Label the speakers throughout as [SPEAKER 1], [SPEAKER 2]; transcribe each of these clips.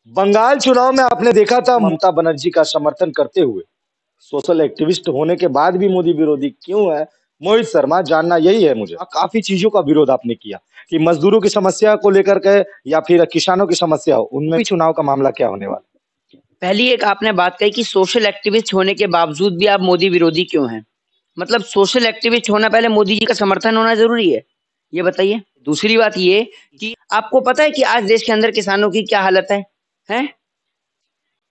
[SPEAKER 1] बंगाल चुनाव में आपने देखा था ममता बनर्जी का समर्थन करते हुए सोशल एक्टिविस्ट होने के बाद भी मोदी विरोधी क्यों है? मोहित शर्मा, जानना यही है मुझे। काफी चीजों का विरोध आपने किया कि मजदूरों की समस्या को लेकर के या फिर किसानों की समस्या हो, उनमें भी चुनाव का मामला क्या होने वाला?
[SPEAKER 2] पहली एक आपने बात कही कि सोशल एक्टिविस्ट होने के बावजूद भी आप मोदी विरोधी क्यों हैं? मतलब सोशल एक्टिविस्ट होना पहले मोदी जी का समर्थन होना जरूरी है, ये बताइए। दूसरी बात ये कि आपको पता है कि आज देश के अंदर किसानों की क्या हालत है? हैं?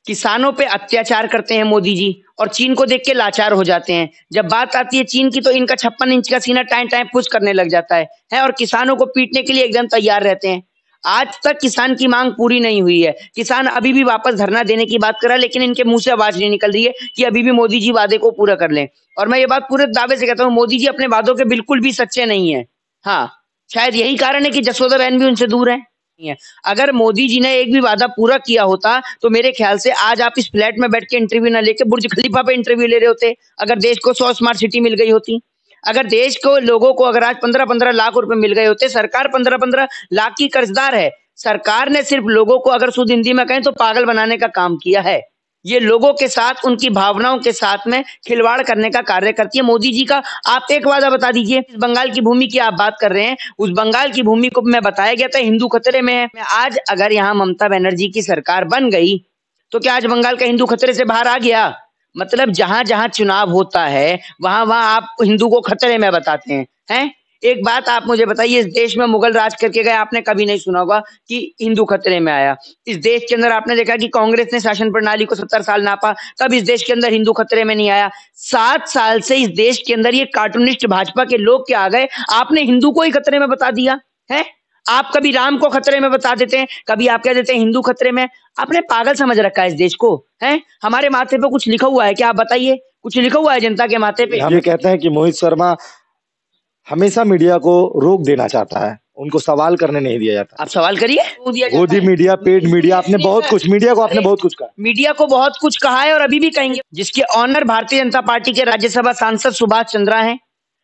[SPEAKER 2] किसानों पे अत्याचार करते हैं मोदी जी और चीन को देख के लाचार हो जाते हैं। जब बात आती है चीन की तो इनका 56 इंच का सीना टाइम टाइम पुश करने लग जाता है और किसानों को पीटने के लिए एकदम तैयार रहते हैं। आज तक किसान की मांग पूरी नहीं हुई है। किसान अभी भी वापस धरना देने की बात कर रहा है, लेकिन इनके मुंह से आवाज नहीं निकल रही है कि अभी भी मोदी जी वादे को पूरा कर लें। और मैं ये बात पूरे दावे से कहता हूँ, मोदी जी अपने वादों के बिल्कुल भी सच्चे नहीं है। हाँ, शायद यही कारण है कि जसोदा बहन भी उनसे दूर है। अगर मोदी जी ने एक भी वादा पूरा किया होता तो मेरे ख्याल से आज आप इस फ्लैट में बैठ के इंटरव्यू ना लेके बुर्ज खलीफा पे इंटरव्यू ले रहे होते। अगर देश को 100 स्मार्ट सिटी मिल गई होती, अगर देश को लोगों को अगर आज 15-15 लाख रुपए मिल गए होते। सरकार 15-15 लाख की कर्जदार है। सरकार ने सिर्फ लोगों को अगर शुद्ध हिंदी में कहें तो पागल बनाने का काम किया है। ये लोगों के साथ, उनकी भावनाओं के साथ में खिलवाड़ करने का कार्य करती है। मोदी जी का आप एक वादा बता दीजिए। इस बंगाल की भूमि की आप बात कर रहे हैं, उस बंगाल की भूमि को मैं बताया गया था हिंदू खतरे में है। आज अगर यहाँ ममता बनर्जी की सरकार बन गई तो क्या आज बंगाल का हिंदू खतरे से बाहर आ गया? मतलब जहां जहां चुनाव होता है वहां वहां आप हिंदू को खतरे में बताते हैं। एक बात आप मुझे बताइए, इस देश में मुगल राज करके गए, आपने कभी नहीं सुना होगा कि हिंदू खतरे में आया। इस देश के अंदर आपने देखा कि कांग्रेस ने शासन प्रणाली को 70 साल नापा, तब इस देश के अंदर हिंदू खतरे में नहीं आया। 7 साल से इस देश के अंदर ये कार्टूनिस्ट भाजपा के लोग क्या आ गए, आपने हिंदू को ही खतरे में बता दिया है। आप कभी राम को खतरे में बता देते हैं, कभी आप कह देते हैं हिंदू खतरे में। आपने पागल समझ रखा है इस देश को, है? हमारे माथे पे कुछ लिखा हुआ है क्या? आप बताइए, कुछ लिखा हुआ है जनता के माथे पे?
[SPEAKER 1] हम ये कहते हैं कि मोहित शर्मा हमेशा मीडिया को रोक देना चाहता है, उनको सवाल करने नहीं दिया जाता।
[SPEAKER 2] आप सवाल करिए।
[SPEAKER 1] गोदी मीडिया, पेड मीडिया, आपने बहुत कुछ मीडिया को आपने बहुत कुछ कहा।
[SPEAKER 2] मीडिया को बहुत कुछ कहा है और अभी भी कहेंगे। जिसके ऑनर भारतीय जनता पार्टी के राज्यसभा सांसद सुभाष चंद्रा हैं,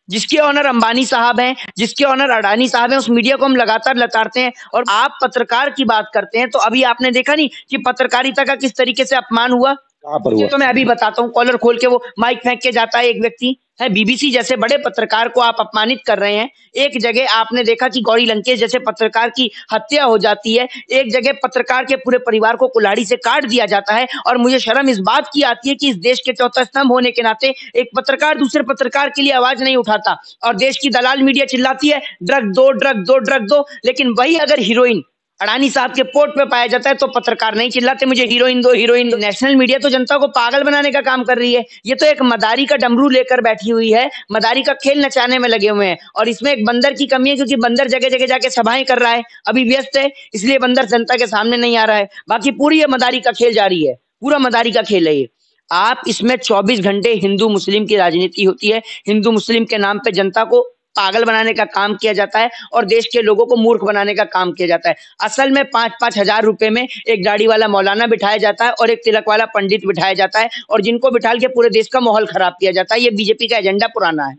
[SPEAKER 2] जिसके ऑनर अंबानी साहब हैं, जिसके ऑनर अडानी साहब हैं, उस मीडिया को हम लगातार लताड़ते हैं। और आप पत्रकार की बात करते हैं तो अभी आपने देखा नहीं कि पत्रकारिता का किस तरीके से अपमान हुआ?
[SPEAKER 1] कहाँ पर हुआ?
[SPEAKER 2] तो मैं अभी बताता हूँ। कॉलर खोल के वो माइक फेंक के जाता है एक व्यक्ति, है बीबीसी जैसे बड़े पत्रकार को आप अपमानित कर रहे हैं। एक जगह आपने देखा कि गौरी लंकेश जैसे पत्रकार की हत्या हो जाती है। एक जगह पत्रकार के पूरे परिवार को कुल्हाड़ी से काट दिया जाता है। और मुझे शर्म इस बात की आती है कि इस देश के चौथा स्तंभ होने के नाते एक पत्रकार दूसरे पत्रकार के लिए आवाज नहीं उठाता और देश की दलाल मीडिया चिल्लाती है ड्रग दो, ड्रग दो, ड्रग दो। लेकिन वही अगर हीरोइन अडानी साहब के पोर्ट पे पाया जाता है तो पत्रकार नहीं चिल्लाते मुझे हीरोइन दो, हीरोइन दो। नेशनल मीडिया तो जनता को पागल बनाने का काम कर रही है। ये तो एक मदारी का डमरू लेकर बैठी हुई है, मदारी का खेल नचाने में लगे हुए हैं। और इसमें एक बंदर की कमी है, क्योंकि बंदर जगह जगह जाके सभाएं कर रहा है, अभी व्यस्त है, इसलिए बंदर जनता के सामने नहीं आ रहा है। बाकी पूरी ये मदारी का खेल जारी है, पूरा मदारी का खेल है ये। आप इसमें 24 घंटे हिंदू मुस्लिम की राजनीति होती है। हिंदू मुस्लिम के नाम पे जनता को पागल बनाने का काम किया जाता है और देश के लोगों को मूर्ख बनाने का काम किया जाता है। असल में 5-5 हजार रुपए में एक दाढ़ी वाला मौलाना बिठाया जाता है और एक तिलक वाला पंडित बिठाया जाता है और जिनको बिठाल के पूरे देश का माहौल खराब किया जाता है। ये बीजेपी का एजेंडा पुराना है।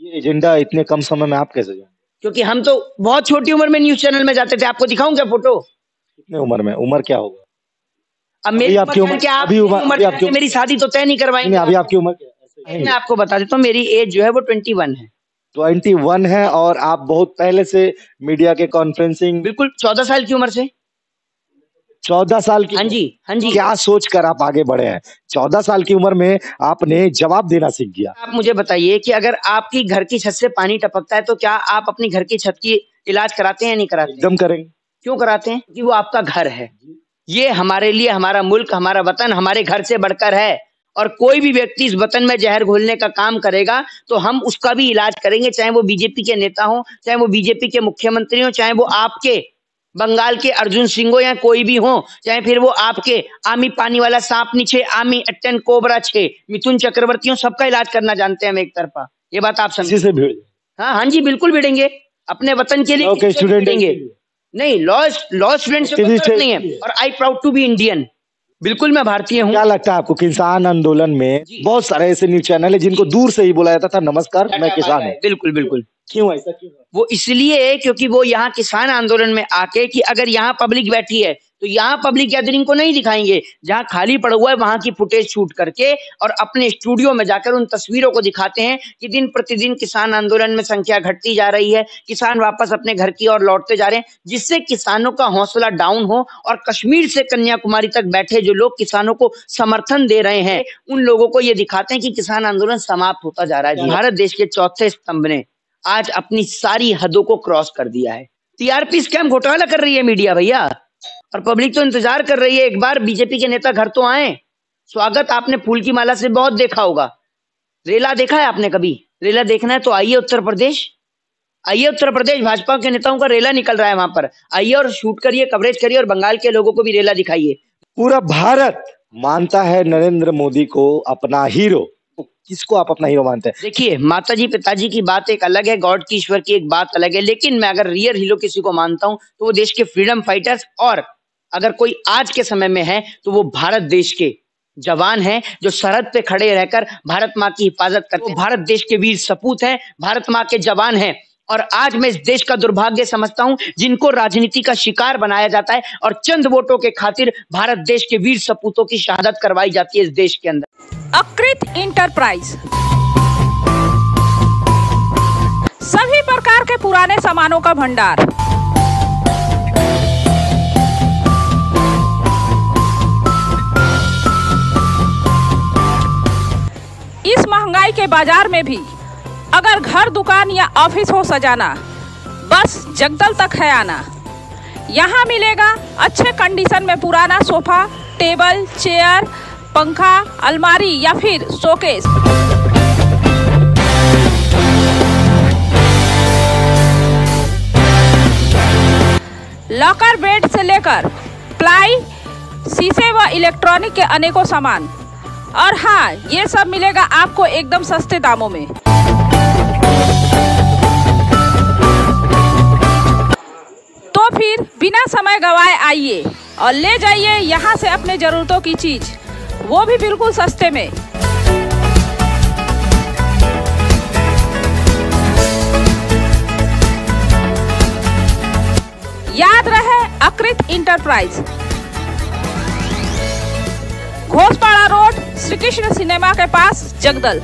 [SPEAKER 1] ये एजेंडा इतने कम समय में आप कैसे जाने?
[SPEAKER 2] क्योंकि हम तो बहुत छोटी उम्र में न्यूज चैनल में जाते थे। आपको दिखाऊं क्या फोटो?
[SPEAKER 1] कितने उम्र में? उम्र क्या होगा?
[SPEAKER 2] अब मेरी
[SPEAKER 1] आपकी उम्र क्या?
[SPEAKER 2] आप मेरी शादी तो तय नहीं करवाएंगे।
[SPEAKER 1] अभी आपकी उम्र क्या है?
[SPEAKER 2] मैं आपको बता देता हूँ, मेरी एज जो है वो 21 है।
[SPEAKER 1] 21 है और आप बहुत पहले से मीडिया के कॉन्फ्रेंसिंग।
[SPEAKER 2] बिल्कुल 14 साल की उम्र से।
[SPEAKER 1] 14 साल की?
[SPEAKER 2] हाँ जी, हाँ जी।
[SPEAKER 1] क्या सोच कर आप आगे बढ़े हैं? 14 साल की उम्र में आपने जवाब देना सीख गया।
[SPEAKER 2] आप मुझे बताइए कि अगर आपकी घर की छत से पानी टपकता है तो क्या आप अपनी घर की छत की इलाज कराते हैं या नहीं कराते?
[SPEAKER 1] एकदम करेंगे।
[SPEAKER 2] क्यों कराते हैं? कि वो आपका घर है। ये हमारे लिए, हमारा मुल्क, हमारा वतन हमारे घर से बढ़कर है। और कोई भी व्यक्ति इस वतन में जहर घोलने का काम करेगा तो हम उसका भी इलाज करेंगे, चाहे वो बीजेपी के नेता हो, चाहे वो बीजेपी के मुख्यमंत्री हो, चाहे वो आपके बंगाल के अर्जुन सिंह हो या कोई भी हो, चाहे फिर वो आपके आमी पानी वाला सांप नीचे, आमी अट्टन कोबरा 6 मिथुन चक्रवर्ती हो, सबका इलाज करना जानते हैं हम एक तरफा। ये बात आप समझिए। हाँ हाँ जी, बिल्कुल भिड़ेंगे अपने वतन के लिए। भिड़ेंगे नहीं, लॉ स्टूडेंट नहीं है और I proud to be Indian. बिल्कुल मैं भारतीय हूँ।
[SPEAKER 1] क्या लगता है आपको किसान आंदोलन में बहुत सारे ऐसे न्यूज चैनल है जिनको दूर से ही बुलाया जाता था, नमस्कार मैं किसान हूँ?
[SPEAKER 2] बिल्कुल बिल्कुल।
[SPEAKER 1] क्यों ऐसा क्यों?
[SPEAKER 2] वो इसलिए क्योंकि वो यहाँ किसान आंदोलन में आके कि अगर यहाँ पब्लिक बैठी है तो यहाँ पब्लिक गैदरिंग को नहीं दिखाएंगे, जहाँ खाली पड़ा हुआ है वहां की फुटेज शूट करके और अपने स्टूडियो में जाकर उन तस्वीरों को दिखाते हैं कि दिन प्रतिदिन किसान आंदोलन में संख्या घटती जा रही है, किसान वापस अपने घर की ओर लौटते जा रहे हैं, जिससे किसानों का हौसला डाउन हो और कश्मीर से कन्याकुमारी तक बैठे जो लोग किसानों को समर्थन दे रहे हैं उन लोगों को ये दिखाते हैं कि किसान आंदोलन समाप्त होता जा रहा है। भारत देश के चौथे स्तंभ ने आज अपनी सारी हदों को क्रॉस कर दिया है। टीआरपी स्कैम घोटाला कर रही है मीडिया भैया, और पब्लिक तो इंतजार कर रही है एक बार बीजेपी के नेता घर तो आए। स्वागत आपने फूल की माला से बहुत देखा होगा, रेला देखा है आपने कभी? रेला देखना है तो आइए उत्तर प्रदेश, आइए उत्तर प्रदेश, भाजपा के नेताओं का रेला निकल रहा है वहां पर, आइए और शूट करिए, कवरेज करिए और बंगाल के लोगों को भी रेला दिखाइए।
[SPEAKER 1] पूरा भारत मानता है नरेंद्र मोदी को अपना हीरो, किसको आप अपना हीरो मानते हैं?
[SPEAKER 2] देखिए, माताजी पिताजी की बात एक अलग है, गॉड की ईश्वर की एक बात अलग है, लेकिन मैं अगर रियल हीरो किसी को मानता हूं तो वो देश के फ्रीडम फाइटर्स, और अगर कोई आज के समय में है तो वो भारत देश के जवान हैं जो सरहद पे खड़े रहकर भारत माँ की हिफाजत करते हैं। भारत देश के वीर सपूत हैं, भारत माँ के जवान हैं, और आज मैं इस देश का दुर्भाग्य समझता हूं जिनको राजनीति का शिकार बनाया जाता है और चंद वोटों के खातिर भारत देश के वीर सपूतों की शहादत करवाई जाती है इस देश के अंदर।
[SPEAKER 3] अकृत इंटरप्राइज सभी प्रकार के पुराने सामानों का भंडार, इस महंगाई के बाजार में भी अगर घर, दुकान या ऑफिस हो सजाना, बस जगदल तक है आना। यहाँ मिलेगा अच्छे कंडीशन में पुराना सोफा, टेबल, चेयर, पंखा, अलमारी या फिर शोकेस। लॉकर बेड से लेकर प्लाई, शीशे व इलेक्ट्रॉनिक के अनेकों सामान, और हाँ, ये सब मिलेगा आपको एकदम सस्ते दामों में। तो फिर बिना समय गवाए आइए और ले जाइए यहाँ से अपने जरूरतों की चीज, वो भी बिल्कुल सस्ते में। याद रहे, Akrit enterprise, Ghoshpara road, Shri Krishna cinema के पास, जगदल।